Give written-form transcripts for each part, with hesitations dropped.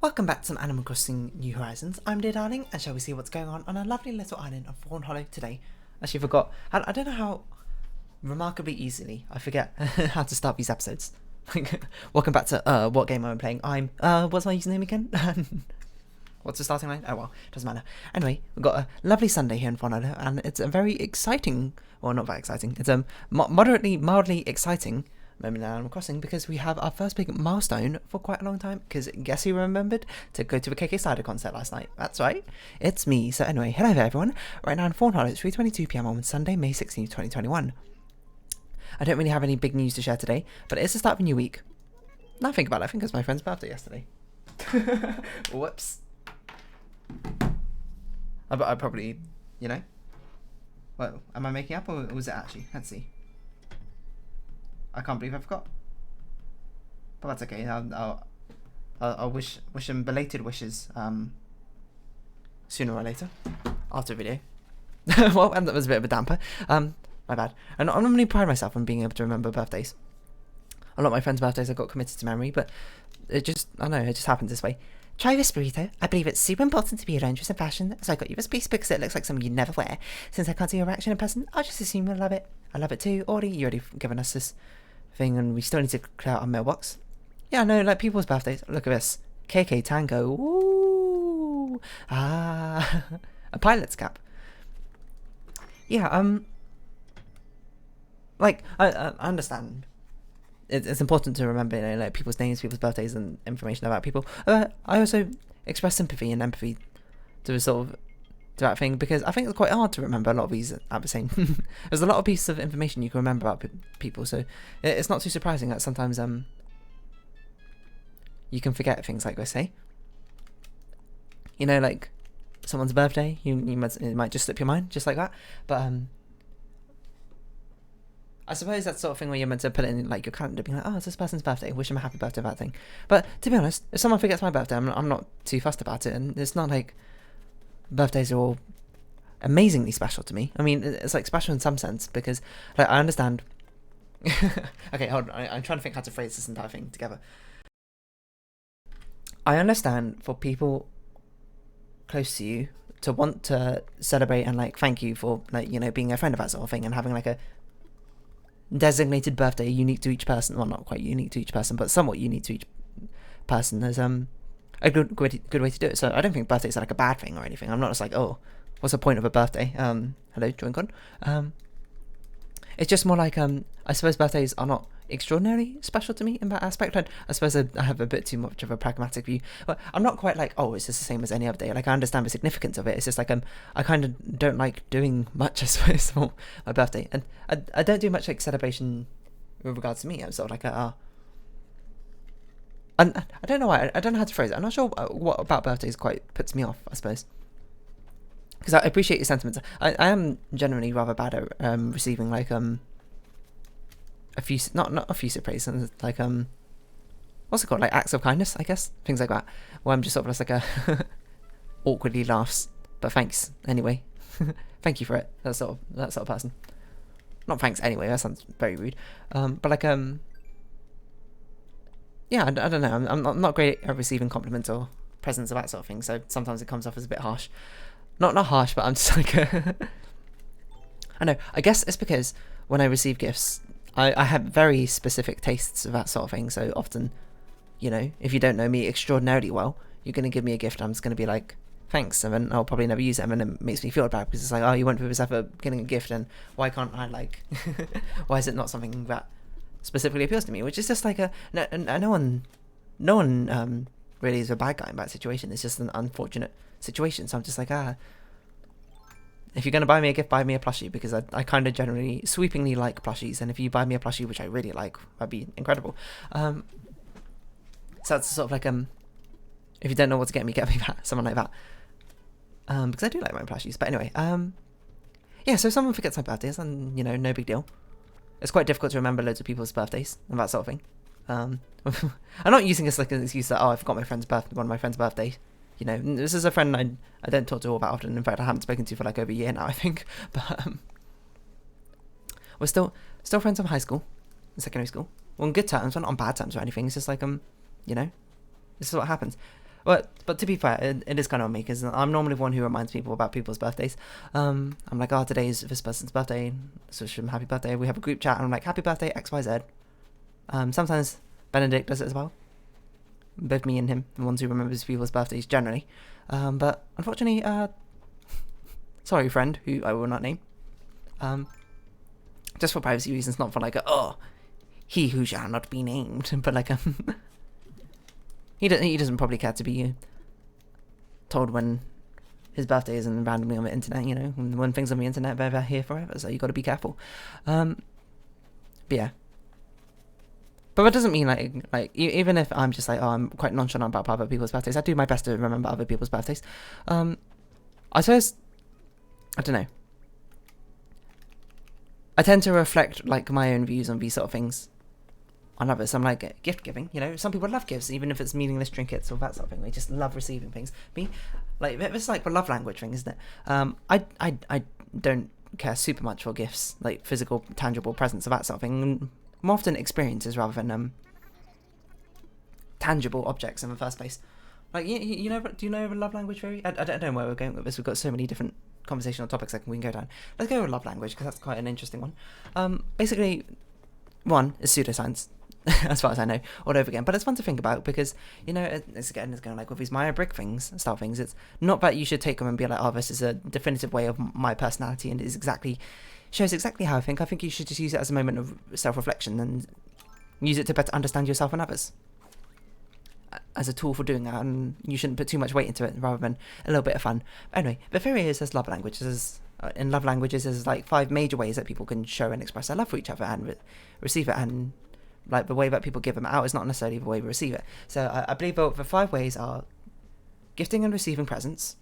Welcome back to some Animal Crossing New Horizons. I'm Dear Darling, and shall we see what's going on our lovely little island of Thorn Hollow today? Actually forgot, I don't know how remarkably easily I forget how to start these episodes. Welcome back to, what game am I playing? What's my username again? What's the starting line? Oh well, doesn't matter. Anyway, we've got a lovely Sunday here in Thorn Hollow, and it's a very exciting, well not very exciting, it's a mildly exciting moment in Animal Crossing because we have our first big milestone for quite a long time. Because guess who remembered to go to the KK Slider concert last night? That's right, it's me. So anyway, hello there everyone. Right now in Thorn Hollow, it's 3:22 PM on Sunday, May 16th, 2021. I don't really have any big news to share today, but it's the start of a new week. Now I think about it, I think it was my friend's birthday yesterday. Whoops. I probably, you know. Well, am I making up or was it actually? Let's see. I can't believe I forgot. But that's okay. I'll wish him belated wishes sooner or later after the video. Well, and that was a bit of a damper. My bad. And I normally pride myself on being able to remember birthdays. A lot of my friends' birthdays I got committed to memory, but I don't know, it just happens this way. Try this burrito. I believe it's super important to be adventurous in fashion, so I got you this piece because it looks like something you'd never wear. Since I can't see your reaction in person, I'll just assume you'll love it. I love it too. Audie, you already given us this thing and we still need to clear out our mailbox. Yeah, no, like people's birthdays. Look at this. KK Tango. Ooh. Ah. A pilot's cap. Yeah, like, I understand. It's important to remember, you know, like people's names, people's birthdays, and information about people. I also express sympathy and empathy to sort of to that thing because I think it's quite hard to remember a lot of these at the same. There's a lot of pieces of information you can remember about people, so it's not too surprising that sometimes you can forget things like this. You know, like someone's birthday, it might just slip your mind just like that. But I suppose that's sort of thing where you're meant to put it in like your calendar, being like, oh, it's this person's birthday, wish them a happy birthday, that thing. But to be honest, if someone forgets my birthday, I'm not too fussed about it, and it's not like birthdays are all amazingly special to me. I mean, it's like special in some sense because like I understand. Okay, hold on. I'm trying to think how to phrase this entire thing together. I understand for people close to you to want to celebrate and like thank you for like, you know, being a friend of that sort of thing and having like a designated birthday unique to each person. Well, not quite unique to each person, but somewhat unique to each person. There's a good way to do it. So I don't think birthdays are like a bad thing or anything. I'm not just like, oh, what's the point of a birthday? Hello, JoinCon. It's just more like I suppose birthdays are not extraordinarily special to me in that aspect. I suppose I have a bit too much of a pragmatic view. But I'm not quite like, oh, it's just the same as any other day. Like I understand the significance of it. It's just like I kind of don't like doing much, I suppose, for my birthday, and I don't do much like celebration with regards to me. I'm sort of like I don't know why. I don't know how to phrase it. I'm not sure what about birthdays quite puts me off, I suppose. Because I appreciate your sentiments. I am generally rather bad at receiving like a few, not effusive praise, like what's it called, like acts of kindness, I guess, things like that, where I'm just sort of just like a awkwardly laughs, but thanks anyway. Thank you for it. That sort of person. Not thanks anyway. That sounds very rude. But like yeah, I don't know. I'm not great at receiving compliments or presents of that sort of thing. So sometimes it comes off as a bit harsh. Not harsh, but I'm just like I know. I guess it's because when I receive gifts, I have very specific tastes of that sort of thing. So often, you know, if you don't know me extraordinarily well, you're going to give me a gift, I'm just going to be like, thanks, and then I'll probably never use it, and then it makes me feel bad because it's like, oh, you went through this effort getting a gift, and why can't I like, why is it not something that specifically appeals to me? Which is just like no one really is a bad guy in that situation. It's just an unfortunate situation. So I'm just like, if you're going to buy me a gift, buy me a plushie, because I kind of generally sweepingly like plushies, and if you buy me a plushie, which I really like, that'd be incredible. So that's sort of like if you don't know what to get me that, someone like that, because I do like my plushies. But anyway, yeah, so if someone forgets my birthdays, and you know, no big deal. It's quite difficult to remember loads of people's birthdays and that sort of thing. I'm not using this like an excuse that, oh, I forgot one of my friend's birthday. You know, this is a friend I don't talk to all that often. In fact, I haven't spoken to for like over a year now, I think. But we're still friends from high school, secondary school. We're on good terms. We're not on bad terms or anything. It's just like you know, this is what happens. But to be fair, it is kind of on me because I'm normally the one who reminds people about people's birthdays. I'm like, oh, today's this person's birthday, so wish them happy birthday. We have a group chat, and I'm like, happy birthday, XYZ. Sometimes Benedict does it as well. Both me and him, the ones who remembers people's birthdays generally. But unfortunately, sorry, friend, who I will not name. Just for privacy reasons, not for like he who shall not be named, but like he doesn't probably care to be told when his birthday is and randomly on the internet, you know, when things on the internet they're here forever, so you got to be careful. But yeah. But that doesn't mean like even if I'm just like, oh, I'm quite nonchalant about other people's birthdays, I do my best to remember other people's birthdays. I suppose, I don't know. I tend to reflect like my own views on these sort of things on others. I'm like gift giving, you know. Some people love gifts, even if it's meaningless trinkets or that sort of thing. They just love receiving things. Me, like it's like the love language thing, isn't it? I don't care super much for gifts, like physical, tangible presents or that sort of thing. More often experiences rather than tangible objects in the first place. Like you know, do you know the love language theory? I don't know where we're going with this. We've got so many different conversational topics that we can go down. Let's go with love language because that's quite an interesting one. Basically, one is pseudoscience, as far as I know, all over again. But it's fun to think about because, you know, it's going like with these Myers-Briggs things, style things. It's not that you should take them and be like, oh, this is a definitive way of my personality and shows exactly how I think. I think you should just use it as a moment of self-reflection and use it to better understand yourself and others as a tool for doing that, and you shouldn't put too much weight into it rather than a little bit of fun. But anyway, the theory is there's love languages. In love languages, there's like 5 major ways that people can show and express their love for each other and receive it, and like the way that people give them out is not necessarily the way we receive it. So I believe the 5 ways are gifting and receiving presents,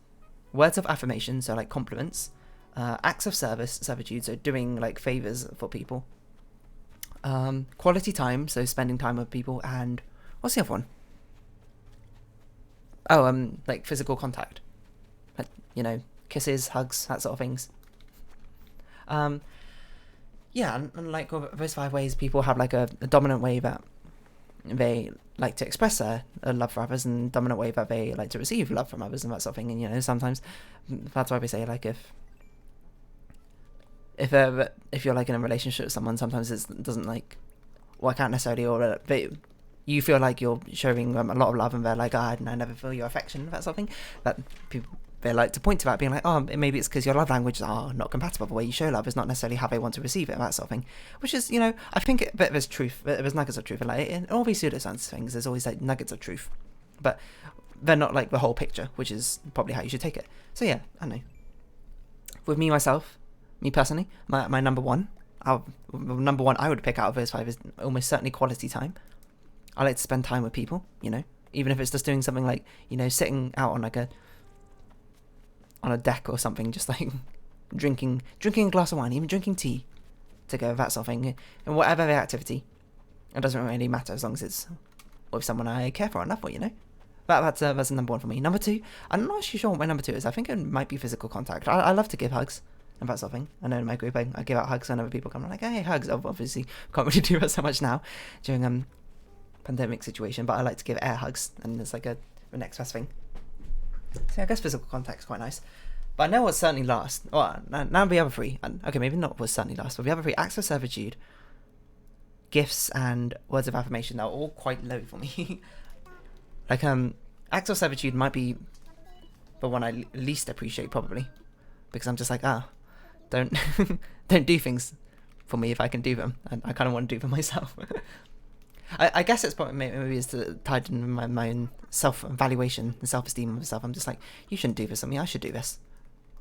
words of affirmation, so like compliments, acts of servitude, so doing like favors for people, quality time, so spending time with people, and what's the other one? Oh, like physical contact, like, you know, kisses, hugs, that sort of things. Yeah, and like those 5 ways, people have like a dominant way that they like to express their love for others, and dominant way that they like to receive love from others, and that sort of thing. And you know, sometimes that's why we say like if you're like in a relationship with someone, sometimes it doesn't like work out necessarily, or you feel like you're showing them a lot of love and they're like, I never feel your affection, that sort of thing. That people, they like to point to that, being like, oh, maybe it's because your love languages are not compatible. The way you show love is not necessarily how they want to receive it, that sort of thing. Which is, you know, I think there's truth, there's nuggets of truth. And like in all these pseudoscience things, there's always like nuggets of truth. But they're not like the whole picture, which is probably how you should take it. So yeah, I know. With me personally, my number one I would pick out of those 5 is almost certainly quality time. I like to spend time with people, you know, even if it's just doing something like, you know, sitting out on like on a deck or something, just like drinking a glass of wine, even drinking tea together, that sort of thing. And whatever the activity, it doesn't really matter as long as it's with someone I care for and love for, you know. That's number 1 for me. Number 2, I'm not actually sure what my number 2 is. I think it might be physical contact. I love to give hugs and that sort of thing. I know in my group I give out hugs, and other people come and like, hey, hugs. Obviously can't really do that so much now during pandemic situation, but I like to give air hugs, and it's like the next best thing. So I guess physical contact is quite nice. But I know what's certainly last. Well, now the other 3. Okay, maybe not what's certainly last, but the other 3, acts of servitude, gifts, and words of affirmation, are all quite low for me. Like, acts of servitude might be the one I least appreciate, probably. Because I'm just like, don't don't do things for me if I can do them. I kind of want to do them myself. I guess it's probably maybe it's tied in my own self-evaluation and self-esteem of myself. I'm just like, you shouldn't do this for me, I should do this.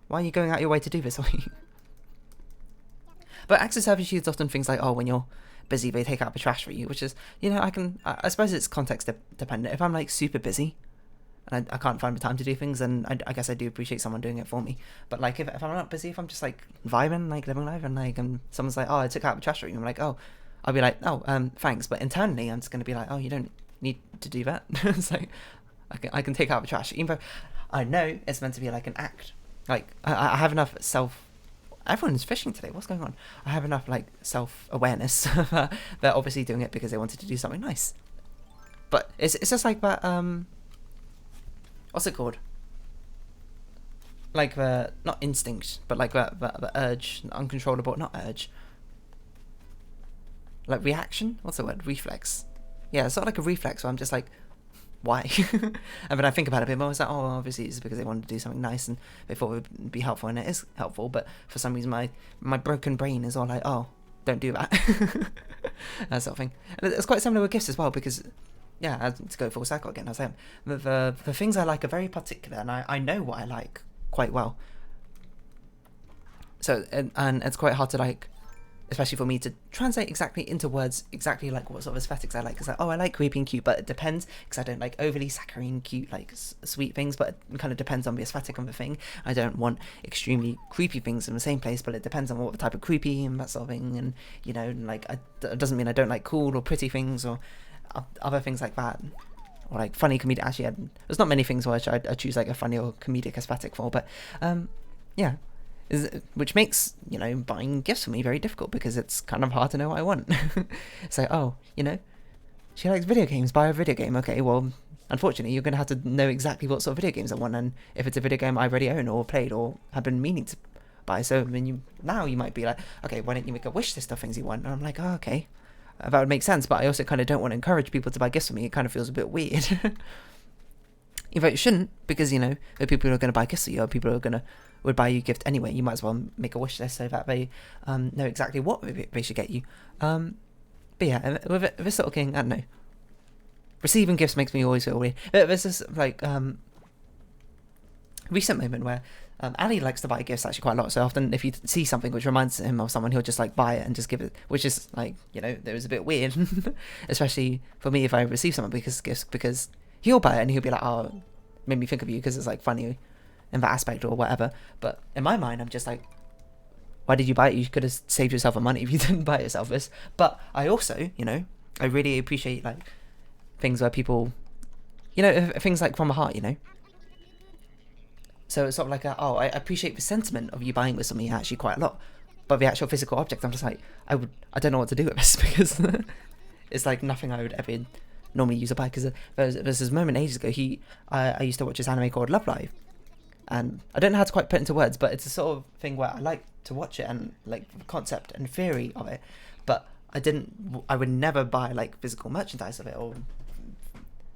Why are you going out your way to do this for me? But acts of servitude is often things like, oh, when you're busy, they take out the trash for you, which is, you know, I suppose it's context dependent. If I'm like super busy and I can't find the time to do things, then I guess I do appreciate someone doing it for me. But like if I'm not busy, if I'm just like vibing, like living life, and like someone's like, oh, I took out the trash for you, I'm like, oh, I'll be like, oh, thanks. But internally, I'm just going to be like, oh, you don't need to do that. So I can take out the trash, even though I know it's meant to be like an act. Like I have enough everyone's fishing today. What's going on? I have enough like self-awareness. They're obviously doing it because they wanted to do something nice. But it's just like that. what's it called? Like the, not instinct, but like the urge, uncontrollable, not urge. Like reaction? What's the word? Reflex. Yeah, it's sort of like a reflex where I'm just like, why? And then I think about it a bit more. It's like, oh, obviously it's because they wanted to do something nice and they thought it would be helpful, and it is helpful. But for some reason, my broken brain is all like, oh, don't do that. That sort of thing. And it's quite similar with gifts as well, because yeah, to go full circle again, I was saying the things I like are very particular, and I know what I like quite well. So and it's quite hard to like, especially for me, to translate exactly into words exactly like what sort of aesthetics I like. It's like, oh, I like creepy and cute, but it depends, because I don't like overly saccharine, cute, like sweet things, but it kind of depends on the aesthetic of the thing. I don't want extremely creepy things in the same place, but it depends on what type of creepy and that sort of thing. And, you know, like, it doesn't mean I don't like cool or pretty things or other things like that. Or like funny comedic. Actually, there's not many things which I choose like a funny or comedic aesthetic for, but yeah. Which makes, you know, buying gifts for me very difficult, because it's kind of hard to know what I want. It's like, oh, you know, she likes video games, buy a video game. Okay, well, unfortunately, you're going to have to know exactly what sort of video games I want, and if it's a video game I already own or played or have been meaning to buy. So, I mean, you might be like, okay, why don't you make a wish list of things you want? And I'm like, oh, okay, that would make sense, but I also kind of don't want to encourage people to buy gifts for me. It kind of feels a bit weird. In fact, it shouldn't, because, you know, the people who are going to buy gifts for you are people who are would buy you a gift anyway. You might as well make a wish list so that they know exactly what they should get you. But yeah, with this sort of thing, I don't know. Receiving gifts makes me always feel weird. There's this like recent moment where Ali likes to buy gifts actually quite a lot. So often, if you see something which reminds him of someone, he'll just like buy it and just give it, which is like, you know, it was a bit weird, especially for me if I receive someone because he'll buy it and he'll be like, oh, made me think of you because it's like funny in that aspect or whatever. But in my mind, I'm just like, why did you buy it? You could have saved yourself a money if you didn't buy yourself this. But I also, you know, I really appreciate like things where people, you know, things like from the heart, you know. So it's sort of like I appreciate the sentiment of you buying this for me actually quite a lot, but the actual physical object, I'm just like, I don't know what to do with this, because it's like nothing I would ever normally use a buy. Because there's this moment ages ago, I used to watch this anime called Love Live, and I don't know how to quite put into words, but it's a sort of thing where I like to watch it and like the concept and theory of it, but I would never buy like physical merchandise of it. Or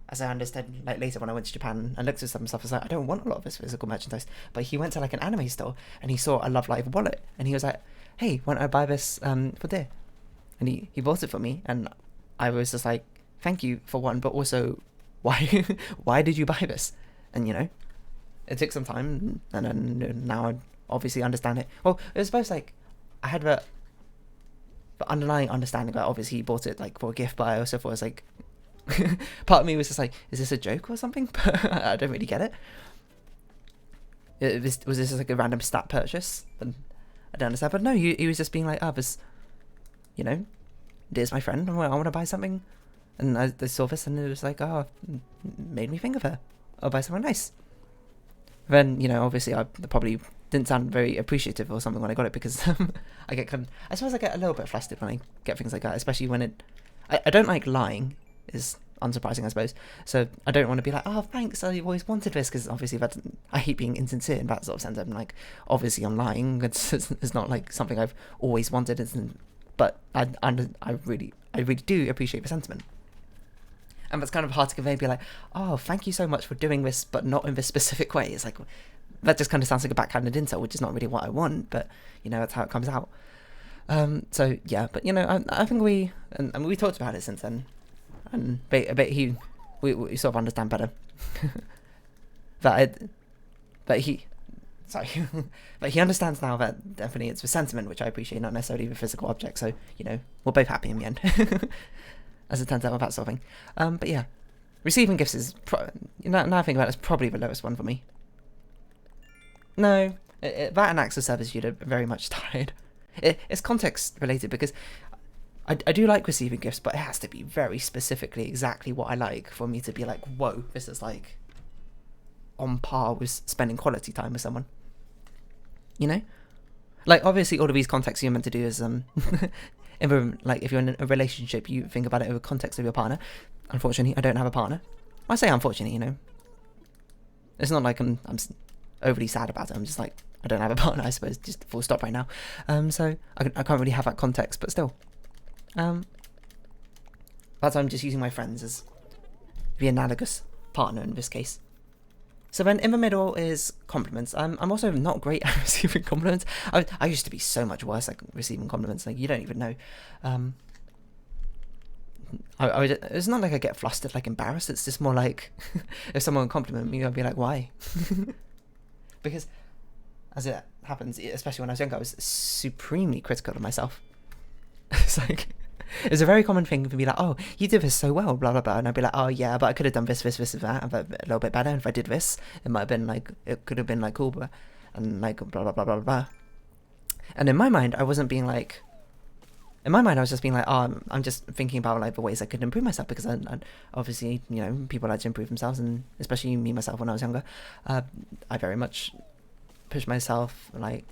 as I understood, like later when I went to Japan and looked at some stuff, I was like, I don't want a lot of this physical merchandise. But he went to like an anime store and he saw a Love Live wallet and he was like, hey, why don't I buy this for dear? And he bought it for me, and I was just like, thank you for one, but also why did you buy this? And you know, it took some time, and then now I obviously understand it. Well, it was both like I had the underlying understanding that obviously he bought it like for a gift, but I also thought it was like part of me was just like, is this a joke or something? But I don't really get it. Was this like a random stat purchase? And I don't understand. But no, he was just being like, this, you know, there's my friend, I want to buy something. And I saw this and it was like, made me think of her. I'll buy something nice. Then, you know, obviously I probably didn't sound very appreciative or something when I got it, because I suppose I get a little bit flustered when I get things like that, especially when I don't like lying, is unsurprising, I suppose. So I don't want to be like, oh, thanks, I always wanted this, because obviously I hate being insincere in that sort of sense. I'm like, obviously I'm lying. It's not like something I've always wanted, but I really do appreciate the sentiment. And that's kind of hard to convey, be like, oh, thank you so much for doing this, but not in this specific way. It's like, that just kind of sounds like a backhanded insult, which is not really what I want, but, you know, that's how it comes out. So, yeah, but, you know, I think we talked about it since then, and we sort of understand better that he understands now that definitely it's the sentiment, which I appreciate, not necessarily the physical object. So, you know, we're both happy in the end. As it turns out, with that sort of thing. But yeah, receiving gifts is, now I think about it, it's probably the lowest one for me. No, that and acts of servitude are very much tied. It's context related, because I do like receiving gifts, but it has to be very specifically exactly what I like for me to be like, whoa, this is like on par with spending quality time with someone. You know? Like, obviously, all of these contexts you're meant to do is, if you're in a relationship, you think about it in the context of your partner. Unfortunately, I don't have a partner. I say unfortunately, you know. It's not like I'm overly sad about it. I'm just like, I don't have a partner, I suppose, just full stop right now. So I can't really have that context, but still. That's why I'm just using my friends as the analogous partner in this case. So then in the middle is compliments. I'm also not great at receiving compliments. I used to be so much worse at receiving compliments. Like, you don't even know. It's not like I get flustered, like embarrassed. It's just more like if someone compliment me, I'll be like, why? Because as it happens, especially when I was younger, I was supremely critical of myself. It's like, it's a very common thing for me, like, oh, you did this so well, blah blah blah, and I'd be like, oh yeah, but I could have done this, and that, a little bit better. And if I did this, it might have been like, it could have been like cool, but, and like blah blah blah blah blah. And in my mind, I wasn't being like, in my mind, I was just being like, oh, I'm just thinking about like the ways I could improve myself, because I obviously, you know, people like to improve themselves, and especially me myself when I was younger, I very much pushed myself like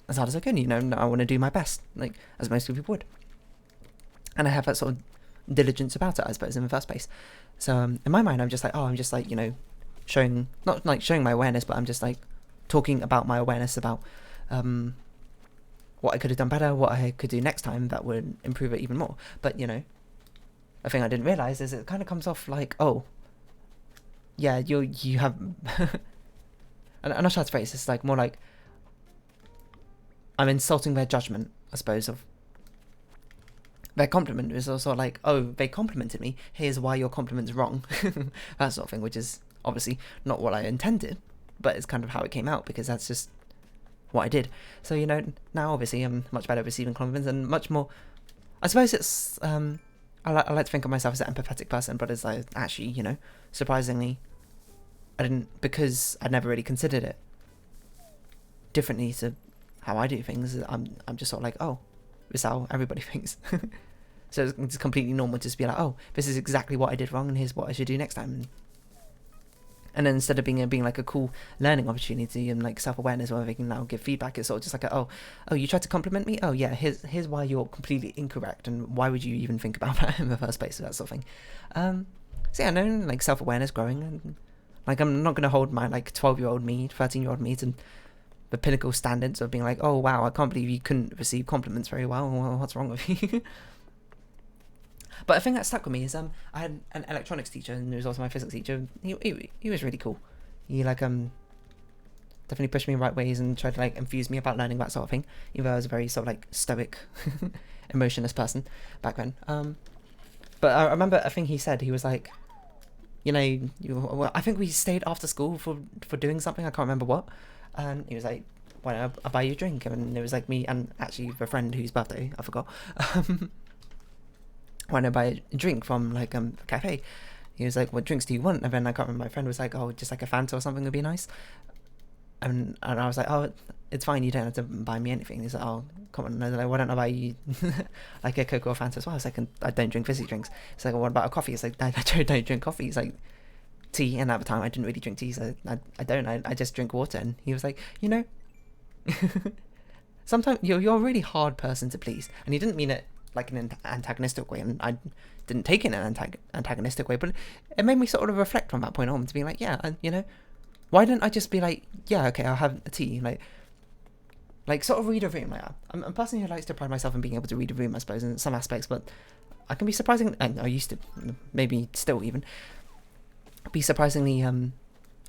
as hard as I could. You know, I want to do my best, like as most people would. And I have that sort of diligence about it, I suppose, in the first place. So in my mind, I'm just like, oh, I'm just like, you know, showing, not like showing my awareness, but I'm just like talking about my awareness about what I could have done better, what I could do next time that would improve it even more. But, you know, a thing I didn't realise is it kind of comes off like, oh, yeah, you have... I'm not sure how to phrase this. It's like more like I'm insulting their judgment, I suppose, of their compliment. Is also like, oh, they complimented me, here's why your compliment's wrong. That sort of thing, which is obviously not what I intended, but it's kind of how it came out, because that's just what I did. So, you know, now obviously I'm much better at receiving compliments, and much more, I suppose it's I like to think of myself as an empathetic person, but as I actually, you know, surprisingly, I didn't, because I'd never really considered it differently to how I do things. I'm just sort of like, oh, this is how everybody thinks. So it's completely normal to just be like, oh, this is exactly what I did wrong, and here's what I should do next time. And then instead of being like a cool learning opportunity and like self-awareness where they can now give feedback, it's sort of just like, oh, you tried to compliment me? Oh yeah, here's why you're completely incorrect, and why would you even think about that in the first place, that sort of thing. So yeah, no, like self-awareness growing, and like I'm not going to hold my like 12-year-old me, 13-year-old me to the pinnacle standards of being like, oh wow, I can't believe you couldn't receive compliments very well, what's wrong with you? But a thing that stuck with me is I had an electronics teacher, and he was also my physics teacher. He was really cool. He like definitely pushed me in the right ways and tried to like infuse me about learning that sort of thing, even though I was a very sort of like stoic, emotionless person back then. But I remember a thing he said. He was like, you know, I think we stayed after school for doing something, I can't remember what, and he was like, why don't I buy you a drink? And it was like me and actually the friend whose birthday I forgot. Why don't I buy a drink from like a cafe? He was like, what drinks do you want? And then I can't remember, my friend was like, oh, just like a Fanta or something would be nice. And I was like, oh, it's fine, you don't have to buy me anything. He's like, oh, come on, like, why don't I buy you like a Coke or Fanta as well? I was like, I don't drink fizzy drinks. It's like, well, what about a coffee? It's like, I don't drink coffee. It's like tea, and at the time I didn't really drink tea, so I just drink water. And he was like, you know, sometimes you're a really hard person to please. And he didn't mean it like in an antagonistic way, and I didn't take it in an antagonistic way, but it made me sort of reflect from that point on to be like, yeah, you know, why didn't I just be like, yeah, okay, I'll have a tea, like sort of read a room. Like, I'm a person who likes to pride myself in being able to read a room, I suppose, in some aspects, but I can be surprising, and I used to, maybe still even, be surprisingly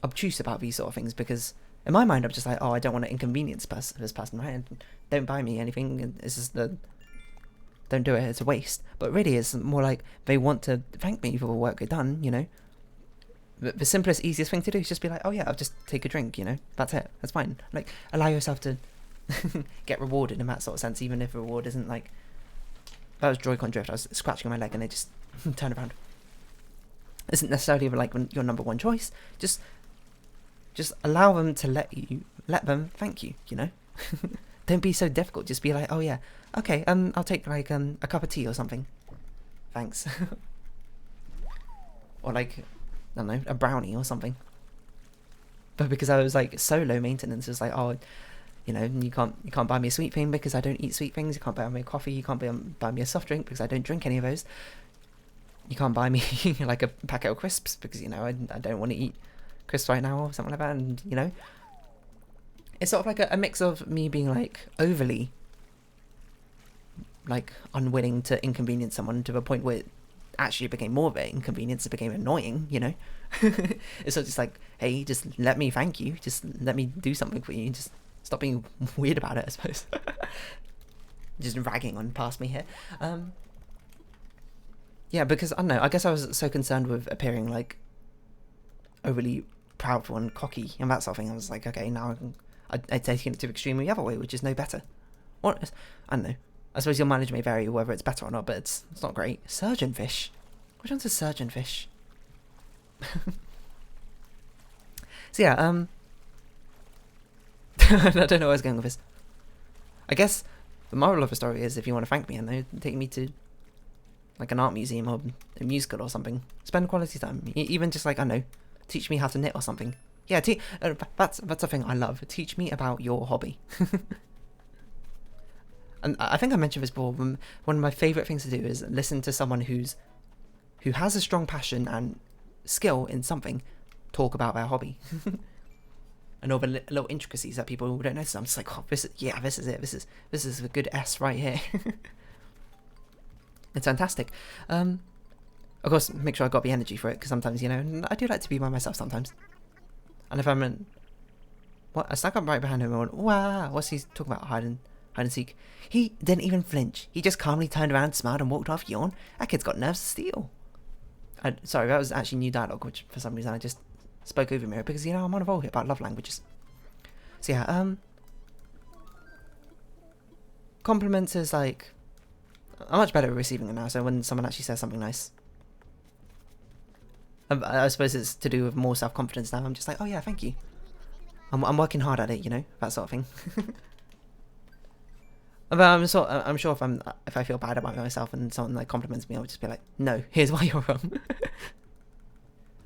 obtuse about these sort of things, because in my mind I'm just like, oh, I don't want to inconvenience this person, right? And don't buy me anything, it's just don't do it, it's a waste. But really it's more like they want to thank me for the work they've done, you know. The simplest, easiest thing to do is just be like, oh yeah, I'll just take a drink, you know, that's it, that's fine. Like, allow yourself to get rewarded in that sort of sense, even if the reward isn't like, that was Joy-Con drift, I was scratching my leg and they just turn around. Isn't necessarily like your number one choice, just allow them to let them thank you, you know. Don't be so difficult, just be like, oh yeah, okay, I'll take like a cup of tea or something, thanks. Or like, I don't know, a brownie or something. But because I was like so low maintenance, it was like, oh, you know, you can't buy me a sweet thing because I don't eat sweet things, you can't buy me a coffee, you can't buy me a soft drink because I don't drink any of those, you can't buy me like a packet of crisps because, you know, I don't want to eat Chris right now or something like that, and you know, it's sort of like a mix of me being like overly like unwilling to inconvenience someone to a point where it actually became more of an inconvenience, it became annoying, you know. It's sort of just like, hey, just let me thank you, just let me do something for you, just stop being weird about it, I suppose. Just ragging on past me here. Yeah, because I don't know, I guess I was so concerned with appearing like overly proudful and cocky and that sort of thing. I was like, okay, now I'd taken it to extremely the other way, which is no better. What? I don't know. I suppose your mileage may vary whether it's better or not, but it's not great. Surgeon fish. Which one's a surgeon fish? So yeah, I don't know where I was going with this. I guess the moral of the story is if you want to thank me, and take me to like an art museum or a musical or something. Spend quality time. Even just like, I don't know, teach me how to knit or something. Yeah, that's a thing I love. Teach me about your hobby. And I think I mentioned this before. One of my favourite things to do is listen to someone who has a strong passion and skill in something talk about their hobby. And all the little intricacies that people don't notice. I'm just like, oh, this is it. This is a good S right here. It's fantastic. Of course, make sure I got the energy for it, because sometimes, you know, I do like to be by myself sometimes. And if I'm in... What? I stuck up right behind him and went, wow, what's he talking about? Hide and seek. He didn't even flinch. He just calmly turned around, smiled, and walked off. Yawn. That kid's got nerves of steel. Sorry, that was actually new dialogue, which for some reason I just spoke over me, because, you know, I'm on a roll here about love languages. So yeah, compliments is like... I'm much better at receiving it now, so when someone actually says something nice, I suppose it's to do with more self-confidence now. I'm just like, oh yeah, thank you. I'm working hard at it, you know, that sort of thing. But I'm sure if I feel bad about myself and someone like compliments me, I'll just be like, no, here's why you're wrong.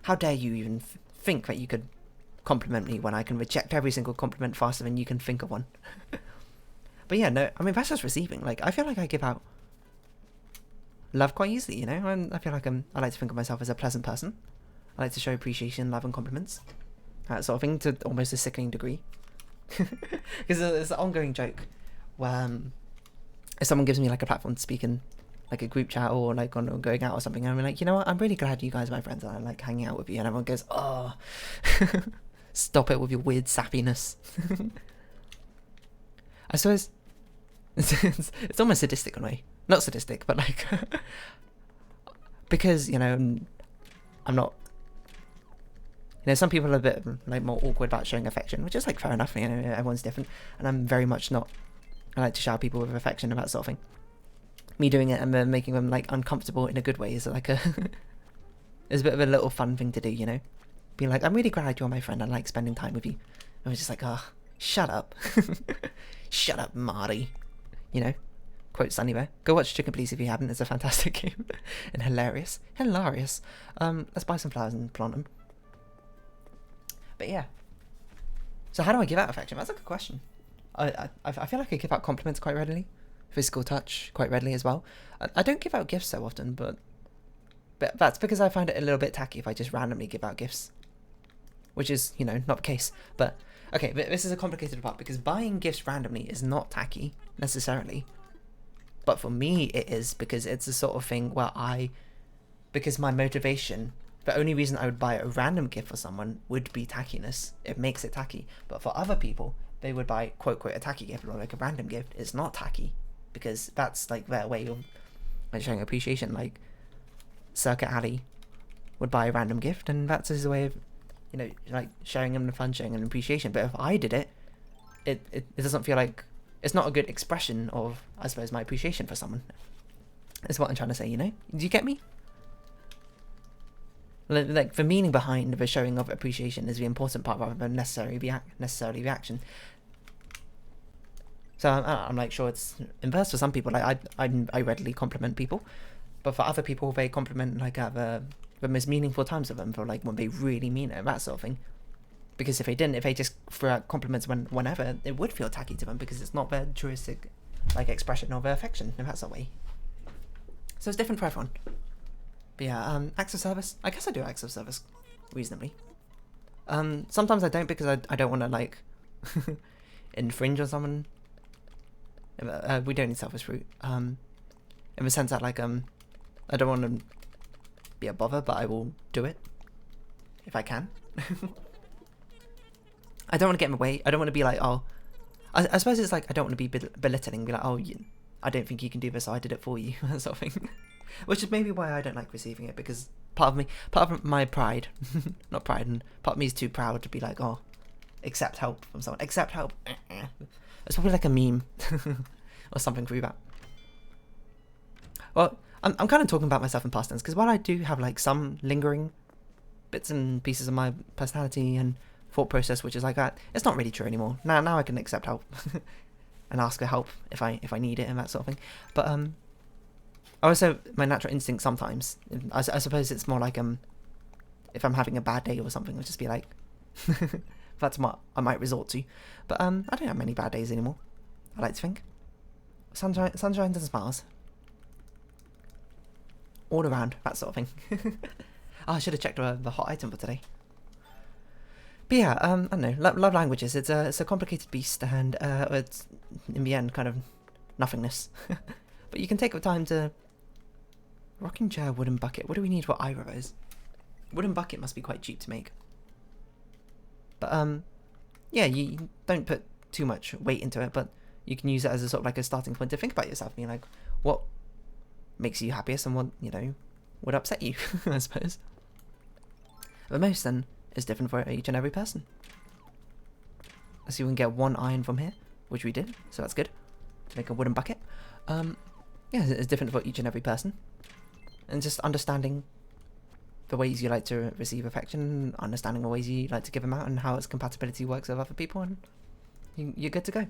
How dare you even think that you could compliment me when I can reject every single compliment faster than you can think of one. But yeah, no, I mean, that's just receiving. Like, I feel like I give out love quite easily, you know. I feel like I like to think of myself as a pleasant person. I like to show appreciation, love, and compliments, that sort of thing, to almost a sickening degree. Because there's an ongoing joke where if someone gives me like a platform to speak in like a group chat or like on going out or something, I'm like, you know what, I'm really glad you guys are my friends and I like hanging out with you, and everyone goes, oh, stop it with your weird sappiness. I suppose it's almost sadistic in a way. Not sadistic, but like because, you know, I'm not, you know, some people are a bit like more awkward about showing affection, which is like fair enough, you know, everyone's different, and I'm very much not. I like to shower people with affection and that sort of thing. Me doing it and making them like uncomfortable in a good way is like it's a bit of a little fun thing to do, you know, being like, I'm really glad you're my friend, I like spending time with you. I was just like, oh, shut up. Shut up, Marty, you know. Quote Sunny Bear. Go watch Chicken Police if you haven't. It's a fantastic game. And hilarious. Let's buy some flowers and plant them. But yeah. So how do I give out affection? That's a good question. I feel like I give out compliments quite readily. Physical touch quite readily as well. I don't give out gifts so often, but that's because I find it a little bit tacky if I just randomly give out gifts. Which is, you know, not the case. But, okay, but this is a complicated part, because buying gifts randomly is not tacky, necessarily. But for me, it is, because it's the sort of thing where because my motivation, the only reason I would buy a random gift for someone would be tackiness. It makes it tacky. But for other people, they would buy, quote, quote, a tacky gift or like a random gift. It's not tacky, because that's like their way of like showing appreciation. Like, Circuit Alley would buy a random gift, and that's his way of, you know, like showing them the fun, showing them appreciation. But if I did it, it doesn't feel like, it's not a good expression of, I suppose, my appreciation for someone. Is what I'm trying to say, you know? Do you get me? Like, the meaning behind the showing of appreciation is the important part rather than necessarily the action. So I'm like, sure, it's inverse for some people. Like, I readily compliment people. But for other people, they compliment like at the most meaningful times of them, for like when they really mean it, that sort of thing. Because if they didn't, if they just threw out compliments whenever, it would feel tacky to them, because it's not their truistic like expression of their affection in that sort of way. So it's different for everyone. But yeah, acts of service. I guess I do acts of service reasonably. Sometimes I don't because I don't want to like infringe on someone. We don't need selfish fruit. In the sense that like I don't want to be a bother, but I will do it if I can. I don't want to get in the way. I don't want to be like, oh, I suppose it's like I don't want to be belittling, be like, oh, I don't think you can do this, so I did it for you, sort of thing. Which is maybe why I don't like receiving it, because part of my pride, not pride, and part of me is too proud to be like, oh, accept help from someone. Accept help. It's probably like a meme or something through that. Well, I'm kind of talking about myself in past tense, because while I do have like some lingering bits and pieces of my personality and thought process which is like that, it's not really true anymore. Now I can accept help and ask for help if I need it and that sort of thing. But also my natural instinct sometimes, I suppose it's more like if I'm having a bad day or something, I'll just be like that's what I might resort to. But I don't have many bad days anymore, I like to think. Sunshine and smiles all around, that sort of thing. Oh, I should have checked the hot item for today. But yeah, I don't know, love languages, it's a complicated beast, and it's, in the end, kind of nothingness. But you can take the time to... Rocking chair, wooden bucket, what do we need for either of those? Wooden bucket must be quite cheap to make. But, yeah, you don't put too much weight into it, but you can use it as a sort of like a starting point to think about yourself, being like, what makes you happiest and what, you know, would upset you, I suppose. But most, then, is different for each and every person. Let's see if we can get 1 iron from here, which we did, so that's good. To make a wooden bucket. Yeah, it's different for each and every person. And just understanding the ways you like to receive affection, understanding the ways you like to give them out, and how its compatibility works with other people, and you're good to go.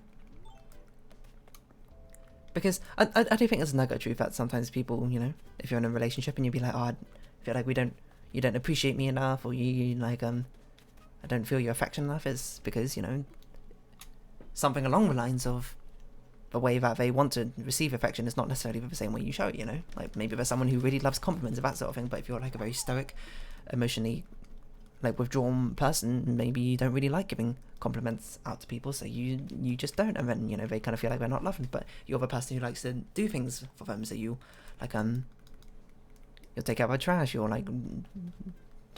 Because I do think there's a nugget of truth that sometimes people, you know, if you're in a relationship and you'd be like, oh, I feel like you don't appreciate me enough, or you like, I don't feel your affection enough, is because, you know, something along the lines of the way that they want to receive affection is not necessarily the same way you show it, you know? Like, maybe there's someone who really loves compliments and that sort of thing, but if you're like a very stoic, emotionally, like, withdrawn person, maybe you don't really like giving compliments out to people, so you just don't, and then, you know, they kind of feel like they're not loving, but you're the person who likes to do things for them, so you, like, you'll take out their trash, you're like,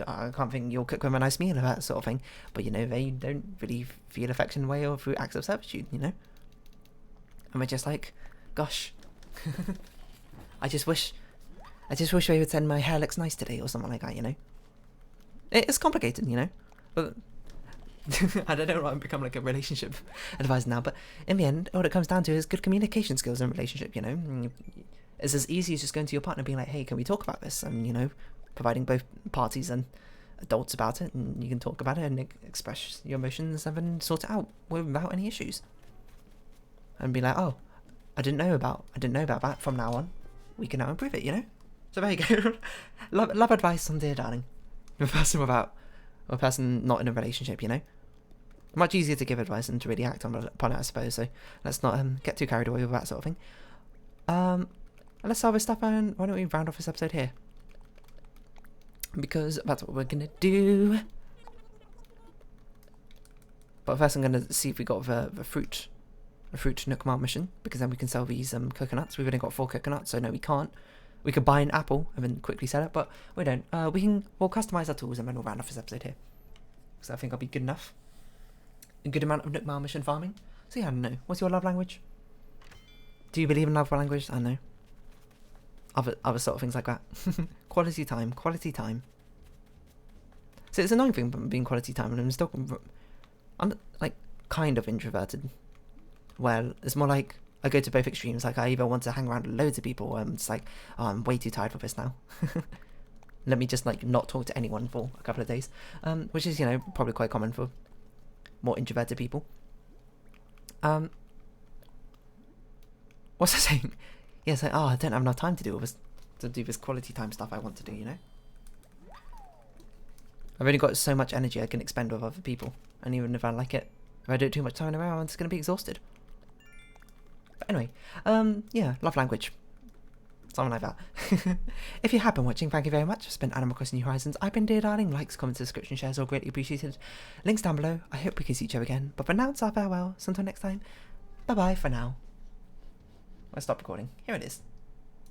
I can't think, you'll cook them a nice meal or that sort of thing, but, you know, they don't really feel affection way or through acts of servitude, you know? And we're just like, gosh, I just wish they would send my hair looks nice today or something like that, you know? It's complicated, you know? But I don't know, I'm becoming like a relationship advisor now, but in the end, what it comes down to is good communication skills in a relationship, you know? It's as easy as just going to your partner and being like, hey, can we talk about this? And, you know, providing both parties and adults about it, and you can talk about it and express your emotions and then sort it out without any issues. And be like, oh, I didn't know about that. From now on, we can now improve it, you know? So there you go. love advice on Dear Darling. A person not in a relationship, you know? Much easier to give advice than to really act upon it, I suppose, so let's not get too carried away with that sort of thing. Let's solve this stuff, and why don't we round off this episode here? Because that's what we're gonna do. But first I'm gonna see if we got the fruit Nook Mart mission, because then we can sell these coconuts. We've only got 4 coconuts, so no, we can't. We could buy an apple and then quickly sell it, but we don't. We'll customize our tools and then we'll round off this episode here. So I think I'll be good enough. A good amount of Nook Mart mission farming. So yeah, I don't know. What's your love language? Do you believe in love language? I don't know. Other sort of things like that. Quality time. So it's an annoying thing being quality time, and I'm like kind of introverted. Well, it's more like I go to both extremes. Like, I either want to hang around with loads of people, or I'm just like, oh, I'm way too tired for this now. Let me just like not talk to anyone for a couple of days, which is, you know, probably quite common for more introverted people. What's I saying? Yeah, it's like, oh, I don't have enough time to do this quality time stuff I want to do, you know? I've only got so much energy I can expend with other people, and even if I like it, if I do it too much time in a row, I'm just going to be exhausted. But anyway, yeah, love language. something like that. If you have been watching, thank you very much. I've spent Animal Crossing New Horizons. I've been Dear Darling. Likes, comments, subscription, shares, all greatly appreciated. Links down below. I hope we can see each other again. But for now, it's our farewell. So until next time, bye bye for now. I'll stop recording. Here it is.